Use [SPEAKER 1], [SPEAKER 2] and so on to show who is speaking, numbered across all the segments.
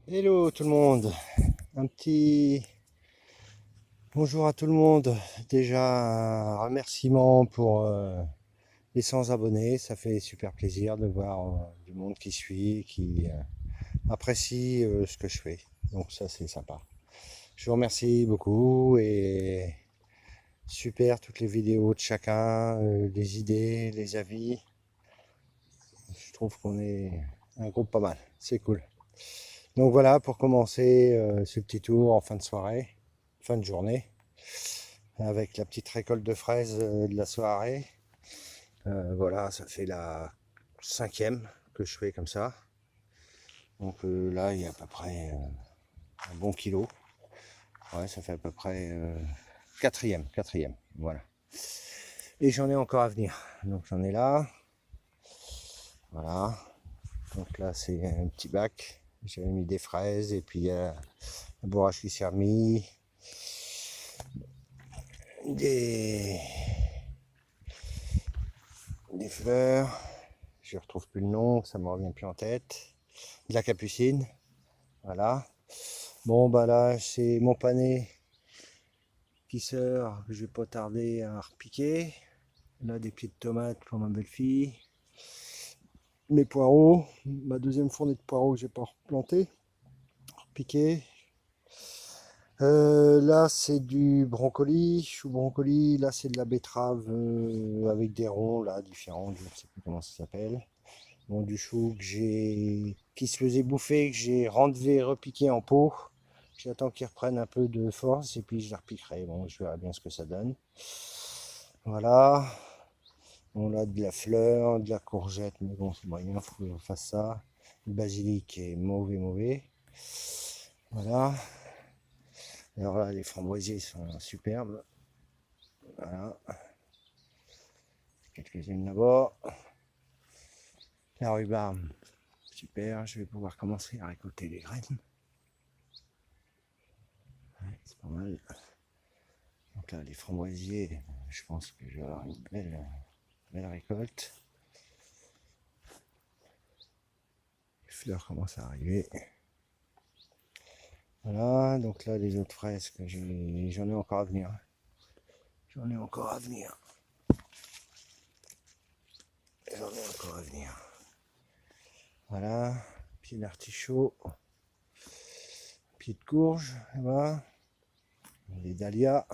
[SPEAKER 1] Hello tout le monde, un petit bonjour à tout le monde. Déjà un remerciement pour les 100 abonnés, ça fait super plaisir de voir du monde qui suit, qui apprécie ce que je fais. Donc ça c'est sympa. Je vous remercie beaucoup et super toutes les vidéos de chacun, les idées, les avis. Je trouve qu'on est un groupe pas mal, c'est cool. Donc voilà pour commencer ce petit tour en fin de soirée, fin de journée, avec la petite récolte de fraises de la soirée. Voilà, ça fait la 5e que je fais comme ça. Donc là, il y a à peu près un bon kilo. Ouais, ça fait à peu près quatrième, voilà. Et j'en ai encore à venir. Donc j'en ai là. Voilà. Donc là, c'est un petit bac. J'avais mis des fraises et puis un bourrage qui s'est remis. Des, des fleurs. Je ne retrouve plus le nom, ça me revient plus en tête. De la capucine. Voilà. Bon, bah là, c'est mon pané qui sort, que je vais pas tarder à repiquer. Là, des pieds de tomates pour ma belle-fille. Mes poireaux, ma deuxième fournée de poireaux que j'ai pas replanté, repiqué. Là, c'est du brocoli, chou brocoli. Là, c'est de la betterave avec des ronds, là, différents. Je ne sais plus comment ça s'appelle. Bon, du chou qui se faisait bouffer, que j'ai renlevé, repiqué en pot. J'attends qu'il reprenne un peu de force et puis je la repiquerai. Bon, je verrai bien ce que ça donne. Voilà. On a de la fleur, de la courgette, mais bon, c'est moyen, il faut que je fasse ça. Le basilic est mauvais. Voilà. Alors là, les framboisiers sont superbes. Voilà. Quelques-unes là-bas. La rhubarbe, super. Je vais pouvoir commencer à récolter les graines. Ouais, c'est pas mal. Donc là, les framboisiers, je pense que je vais avoir une belle récolte. Les fleurs commencent à arriver. Voilà, donc là, les autres fraises que j'en ai encore à venir. J'en ai encore à venir. J'en ai encore à venir. Voilà, pied d'artichaut, pied de courge, là-bas, les dahlias.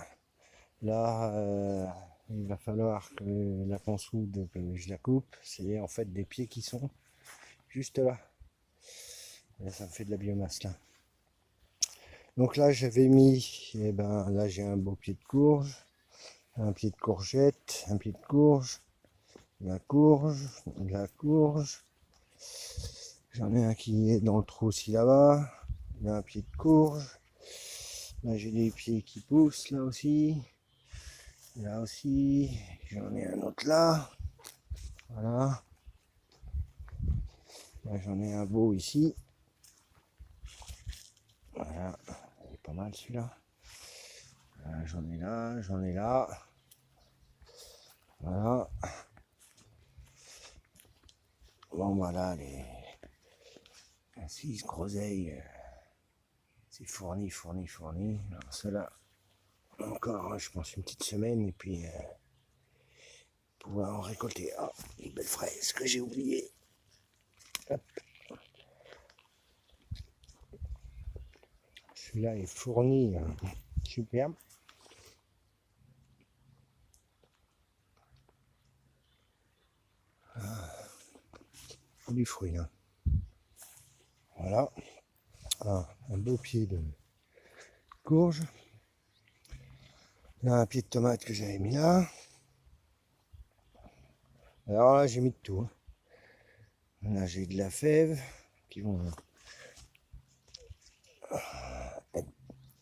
[SPEAKER 1] Là, il va falloir que la consoude, que je la coupe. C'est en fait des pieds qui sont juste là. Là, ça me fait de la biomasse là. Donc là, j'avais mis, eh ben, là j'ai un beau pied de courge, un pied de courgette, un pied de courge, de la courge. J'en ai un qui est dans le trou aussi là-bas. Là, un pied de courge. Là, j'ai des pieds qui poussent là aussi. Là aussi. J'en ai un autre là. Voilà. Là, j'en ai un beau ici. Voilà. Il est pas mal celui-là. J'en ai là, j'en ai là. Voilà. Bon, voilà, les 6 groseilles. C'est fourni. Alors, ceux-là, encore, je pense, une petite semaine et puis pouvoir en récolter. Ah, une belle fraise que j'ai oublié. Hop. Celui-là est fourni, hein. Superbe. Du fruit là. Voilà. Ah, un beau pied de courge. Là, un pied de tomate que j'avais mis là. Alors là, j'ai mis de tout, hein. Là, j'ai de la fève qui vont être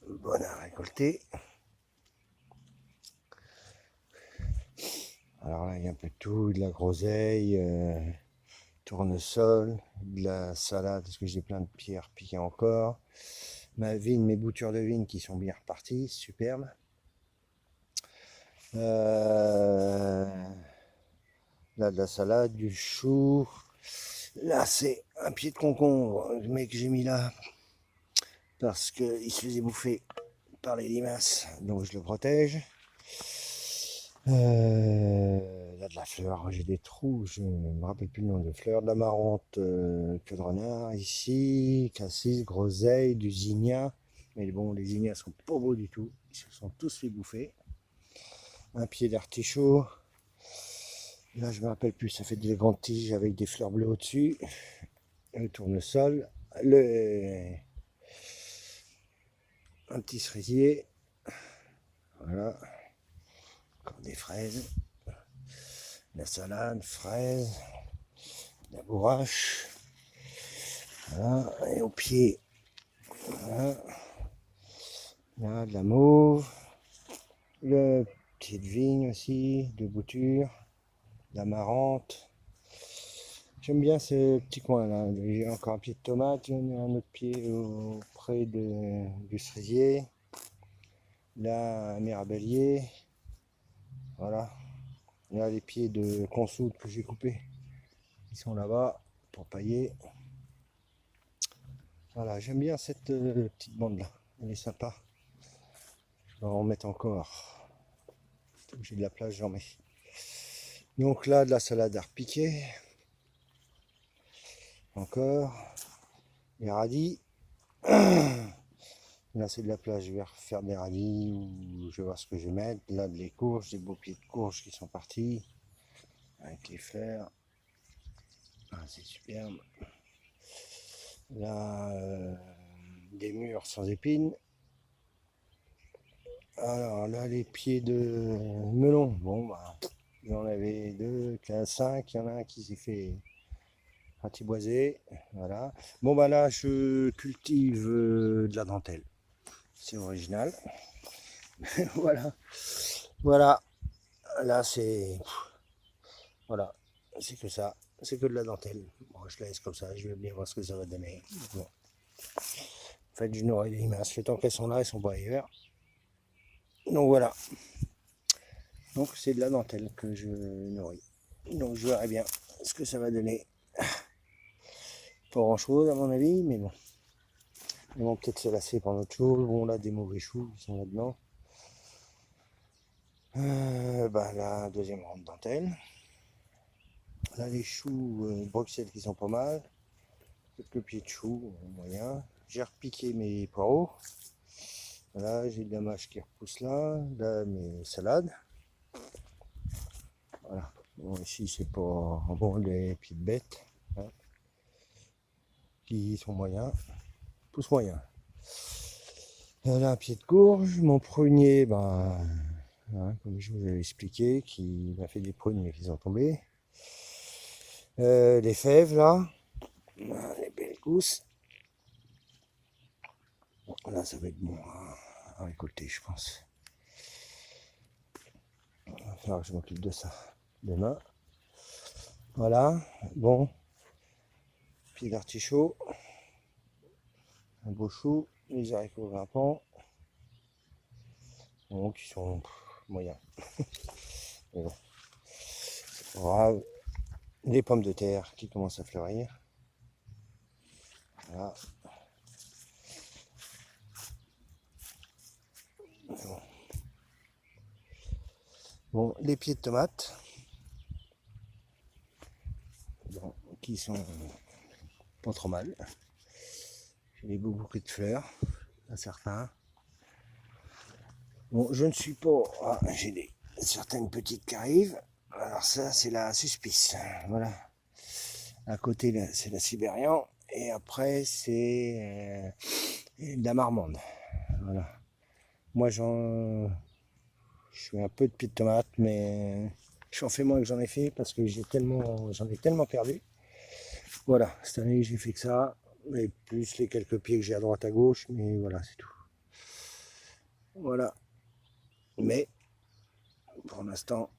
[SPEAKER 1] bonnes à récolter. Alors là, il y a un peu de tout, de la groseille, tournesol, de la salade, parce que j'ai plein de pierres piquées encore. Ma vigne, mes boutures de vigne qui sont bien reparties, superbe. Là, de la salade, du chou. Là, c'est un pied de concombre, mais que j'ai mis là. parce qu'il se faisait bouffer par les limaces, donc je le protège. Là de la fleur, j'ai des trous, je ne me rappelle plus le nom de fleurs, de la marante, queue de renard, ici, cassis, groseille, du zinnia, mais bon, les zinnias sont pas beaux du tout, ils se sont tous fait bouffer. Un pied d'artichaut, là je me rappelle plus, ça fait des grandes tiges avec des fleurs bleues au-dessus, le tournesol, un petit cerisier, voilà, encore des fraises, la salade, fraises, la bourrache, voilà, et au pied, voilà, là, de la mauve, le pied de vigne aussi, de bouture, la marante. J'aime bien ce petit coin là, j'ai encore un pied de tomate, j'en ai un autre pied auprès du cerisier, là un mirabellier, voilà, là les pieds de consoude que j'ai coupés, ils sont là-bas pour pailler. Voilà, j'aime bien cette petite bande là, elle est sympa. Je vais en mettre encore. J'ai de la place, j'en mets. Donc là, de la salade à repiquer. Encore. Les radis. Là, c'est de la place, je vais refaire des radis ou je vais voir ce que je vais mettre. Là, des courges, des beaux pieds de courges qui sont partis. Avec les fleurs. Ah, c'est superbe. Là, des mûres sans épines. Alors là, les pieds de melon. Bon, bah, j'en avais 2, 15, 5. Il y en a un qui s'est fait ratiboiser. Voilà. Bon, bah là, je cultive de la dentelle. C'est original. Voilà. Voilà. Là, c'est. Voilà. C'est que ça. C'est que de la dentelle. Bon, je la laisse comme ça. Je vais bien voir ce que ça va donner. Bon. En fait, je nourris les limaces. Tant qu'elles sont là, elles sont pas ailleurs. Donc voilà. Donc c'est de la dentelle que je nourris. Donc je verrai bien ce que ça va donner. Pas grand chose à mon avis, mais bon. Ils vont peut-être se lasser par autre chose. Bon là des mauvais choux qui sont là-dedans. Bah là, deuxième rang de dentelle. Là les choux Bruxelles qui sont pas mal. Quelques pieds de choux moyen. J'ai repiqué mes poireaux. Voilà, j'ai de la mâche qui repousse là. Là mes salades. Voilà. Bon, ici c'est pas bon les pieds de bête. Hein, qui sont moyens. Pousse moyen. Là un pied de courge. Mon prunier, ben, hein, comme je vous avais expliqué, qui m'a fait des prunes mais qui sont tombées. Les fèves là. Les belles gousses. Là, ça va être bon à récolter, je pense. Il va falloir que je m'occupe de ça demain. Voilà, bon. Pied d'artichaut. Un beau chou. Les haricots grimpants. Bon, qui sont moyens. Mais bon, c'est pas grave. Les pommes de terre qui commencent à fleurir. Voilà. Bon, les pieds de tomates. Bon, qui sont pas trop mal. J'ai des beaux bouquets de fleurs, à certains. Bon, je ne suis pas. Ah, j'ai certaines petites qui arrivent. Alors, ça, c'est la suspice. Voilà. À côté, c'est la Sibérian. Et après, c'est de la marmande. Voilà. Moi, je fais un peu de pieds de tomate, mais j'en fais moins que j'en ai fait parce que j'en ai tellement perdu. Voilà, cette année, j'ai fait que ça. Et plus les quelques pieds que j'ai à droite à gauche, mais voilà, c'est tout. Voilà. Mais, pour l'instant,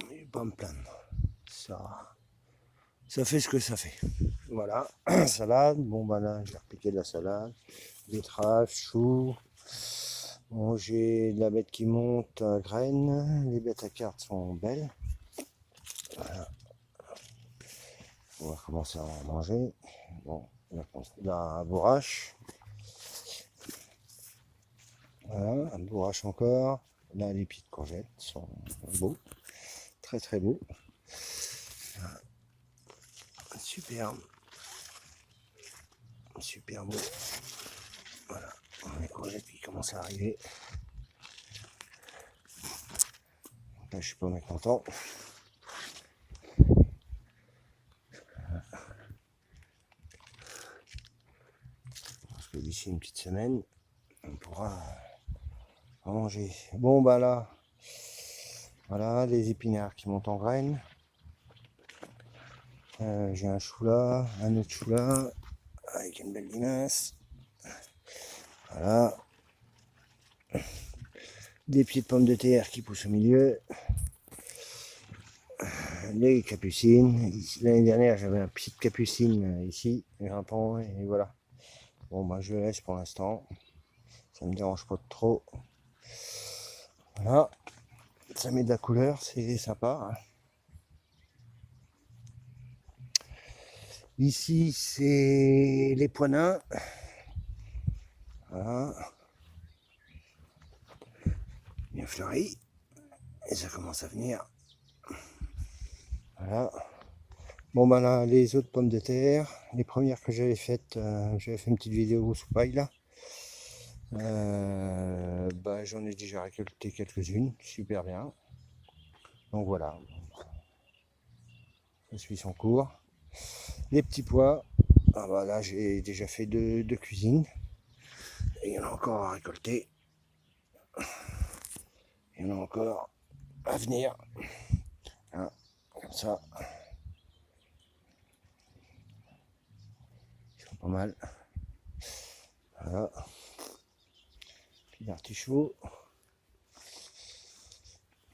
[SPEAKER 1] je ne vais pas me plaindre. Ça fait ce que ça fait. Voilà, salade. Bon, bah là, j'ai repiqué de la salade. Betterave, choux. Bon, j'ai de la bête qui monte à graines. Les bêtes à cartes sont belles. Voilà. On va commencer à en manger. Bon, la bourrache. Voilà, un bourrache encore. Là, les pieds de courgettes sont beaux, très très beaux. Voilà. Superbe, super beau. Voilà, les courgettes qui commencent à arriver. Là, je suis pas mécontent. Parce que d'ici une petite semaine, on pourra en manger. Bon, bah là, voilà, les épinards qui montent en graines. J'ai un chou là, un autre chou là, avec une belle limace. Voilà. Des pieds de pommes de terre qui poussent au milieu. Les capucines. L'année dernière, j'avais un pied de capucine ici, grimpant, et voilà. Bon, bah, je le laisse pour l'instant. Ça me dérange pas trop. Voilà. Ça met de la couleur, c'est sympa. Hein. Ici, c'est les poinins. Voilà. Bien fleuri. Et ça commence à venir. Voilà. Bon, ben là, les autres pommes de terre, les premières que j'avais faites, j'avais fait une petite vidéo sous paille là. Bah, j'en ai déjà récolté quelques-unes, super bien. Donc voilà, ça suit son cours. Les petits pois, ah bah là j'ai déjà fait deux cuisines. Et il y en a encore à récolter. Il y en a encore à venir. Hein, comme ça. Ils sont pas mal. Voilà. Puis l'artichaut.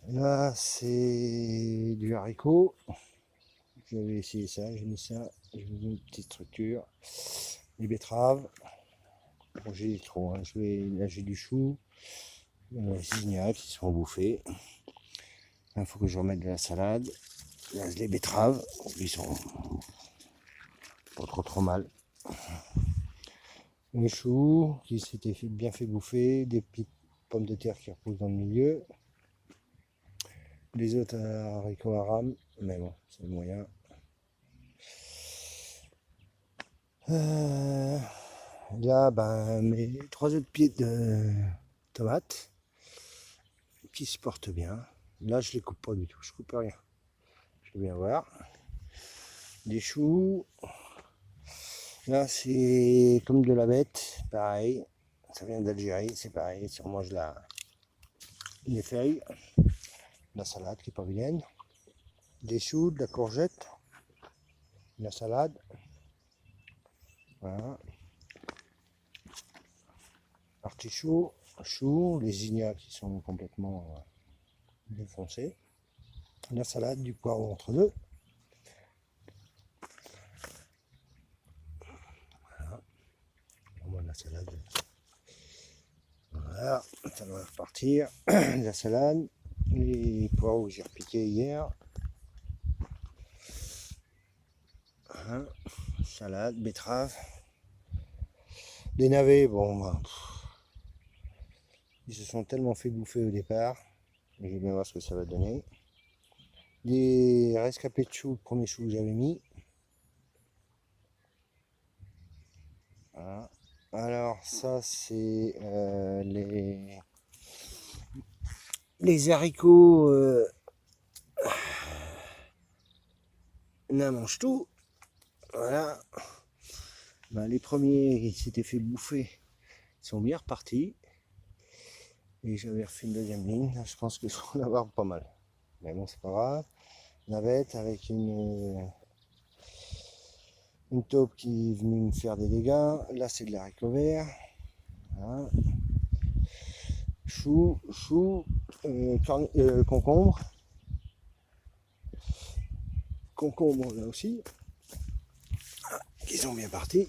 [SPEAKER 1] Là c'est du haricot. J'avais essayé ça, j'ai mis ça, j'ai mis une petite structure. Les betteraves. Bon, j'ai trop, hein. Là j'ai du chou. Les ignacs qui sont bouffés. Il faut que je remette de la salade. Là, les betteraves, ils sont pas trop mal. Les choux qui s'étaient bien fait bouffer. Des petites pommes de terre qui reposent dans le milieu. Les autres haricots à rame, mais bon, c'est le moyen. Là, ben, mes 3 autres pieds de tomates qui se portent bien. Là, je les coupe pas du tout, je coupe rien. Je vais bien voir. Des choux. Là, c'est comme de la bête, pareil. Ça vient d'Algérie, c'est pareil. Si on mange les feuilles, la salade qui est pas vilaine, des choux, de la courgette, la salade. Voilà. Artichaut, choux, les ignacs qui sont complètement défoncés. La salade, du poireau entre deux. Voilà. Bon, la salade. Voilà, ça va repartir. La salade, les poireaux que j'ai repiqués hier. Hein, salade, betterave. Les navets, bon, bah, ils se sont tellement fait bouffer au départ. Je vais bien voir ce que ça va donner. Les rescapés de choux, le premier chou que j'avais mis. Voilà. Alors ça c'est les haricots mange tout. Voilà. Ben, les premiers ils s'étaient fait bouffer. Ils sont bien repartis. Et j'avais refait une deuxième ligne. Je pense que je vais en avoir pas mal. Mais bon, c'est pas grave. Navette avec une taupe qui est venue me faire des dégâts. Là, c'est de l'haricot vert. Voilà. Chou, concombre. Concombre là aussi. Qui sont bien partis.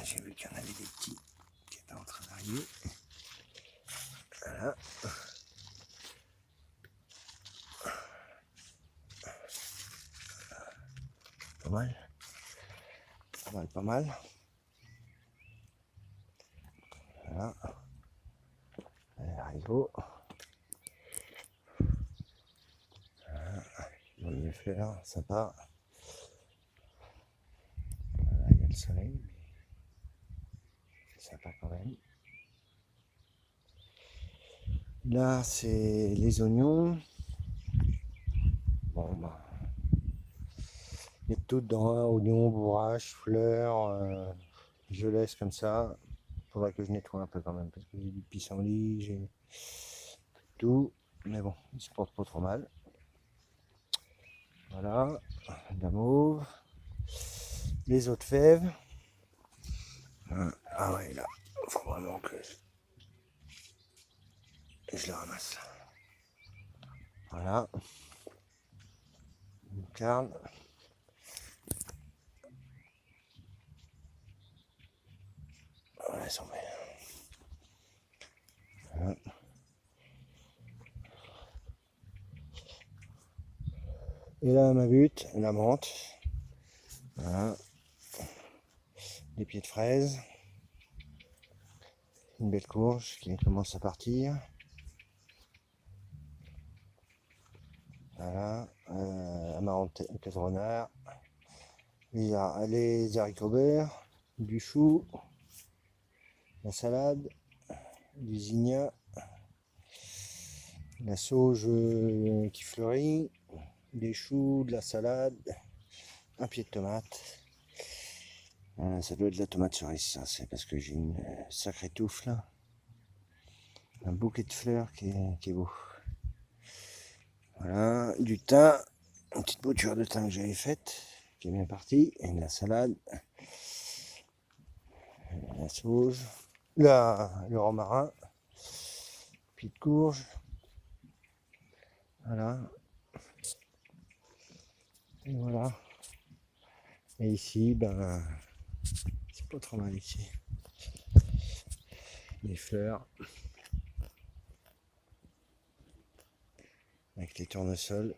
[SPEAKER 1] J'ai vu qu'il y en avait des petits qui étaient en train d'arriver. Voilà. Pas mal. Pas mal, pas mal. Voilà. Haribo. Voilà. On va le faire, sympa. Voilà, il y a le soleil, mais c'est sympa quand même. Là, c'est les oignons. Bon, bah, il y a tout dedans, oignons, bourrache, fleurs. Je laisse comme ça. Faudrait que je nettoie un peu quand même parce que j'ai du pissenlit, j'ai tout. Mais bon, il se porte pas trop mal. Voilà, de la mauve. Les autres fèves. Ah ouais, là, il faut vraiment que je les ramasse. Voilà. Une carne. Voilà, sont belles. Voilà. Et là, ma butte, la menthe. Voilà. Des pieds de fraise. Une belle courge qui commence à partir. Voilà. Amarante, quatre renards. Il y a les haricots verts, du chou, la salade, du zinnia, la sauge qui fleurit, des choux, de la salade, un pied de tomate. Ça doit être de la tomate cerise, ça, c'est parce que j'ai une sacrée touffe là. Un bouquet de fleurs qui est beau. Voilà, du thym, une petite bouture de thym que j'avais faite, qui est bien partie, et de la salade, la sauge, le romarin, pied de courge. Voilà. Et voilà. Et ici, ben, c'est pas trop mal ici. Les fleurs. Avec les tournesols.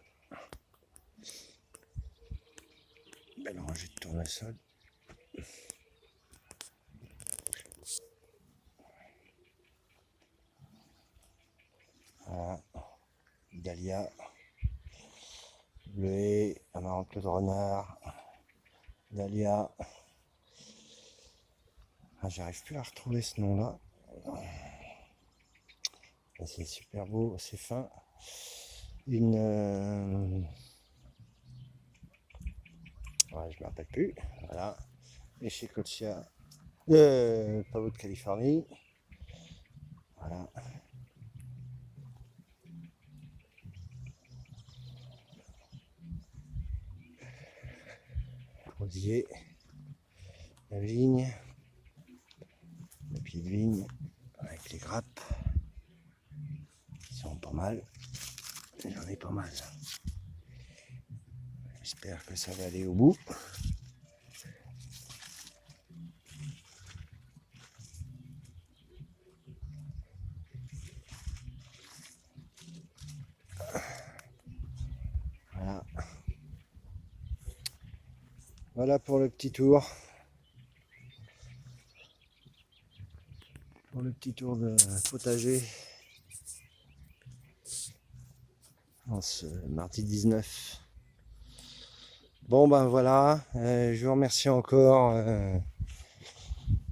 [SPEAKER 1] Belle rangée de tournesols. Voilà. Dahlia. Bleuet, amarante de renard. Dahlia. Ah, j'arrive plus à retrouver ce nom-là. C'est super beau, c'est fin. Une... Ouais, je me rappelle plus. Voilà. Échicotia. Pavot de Californie. Voilà. Rosier. La vigne. Le pied de vigne. Avec les grappes. Ils sont pas mal. J'en ai pas mal. J'espère que ça va aller au bout. Voilà. Voilà pour le petit tour. Pour le petit tour de potager. En ce mardi 19. Bon ben voilà, je vous remercie encore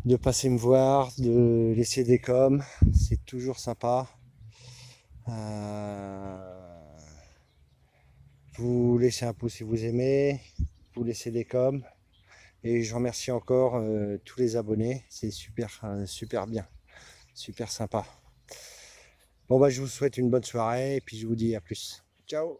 [SPEAKER 1] de passer me voir, de laisser des coms, c'est toujours sympa. Vous laissez un pouce si vous aimez, vous laissez des coms. Et je remercie encore tous les abonnés, c'est super, super bien, super sympa. Bon bah je vous souhaite une bonne soirée et puis je vous dis à plus. Ciao!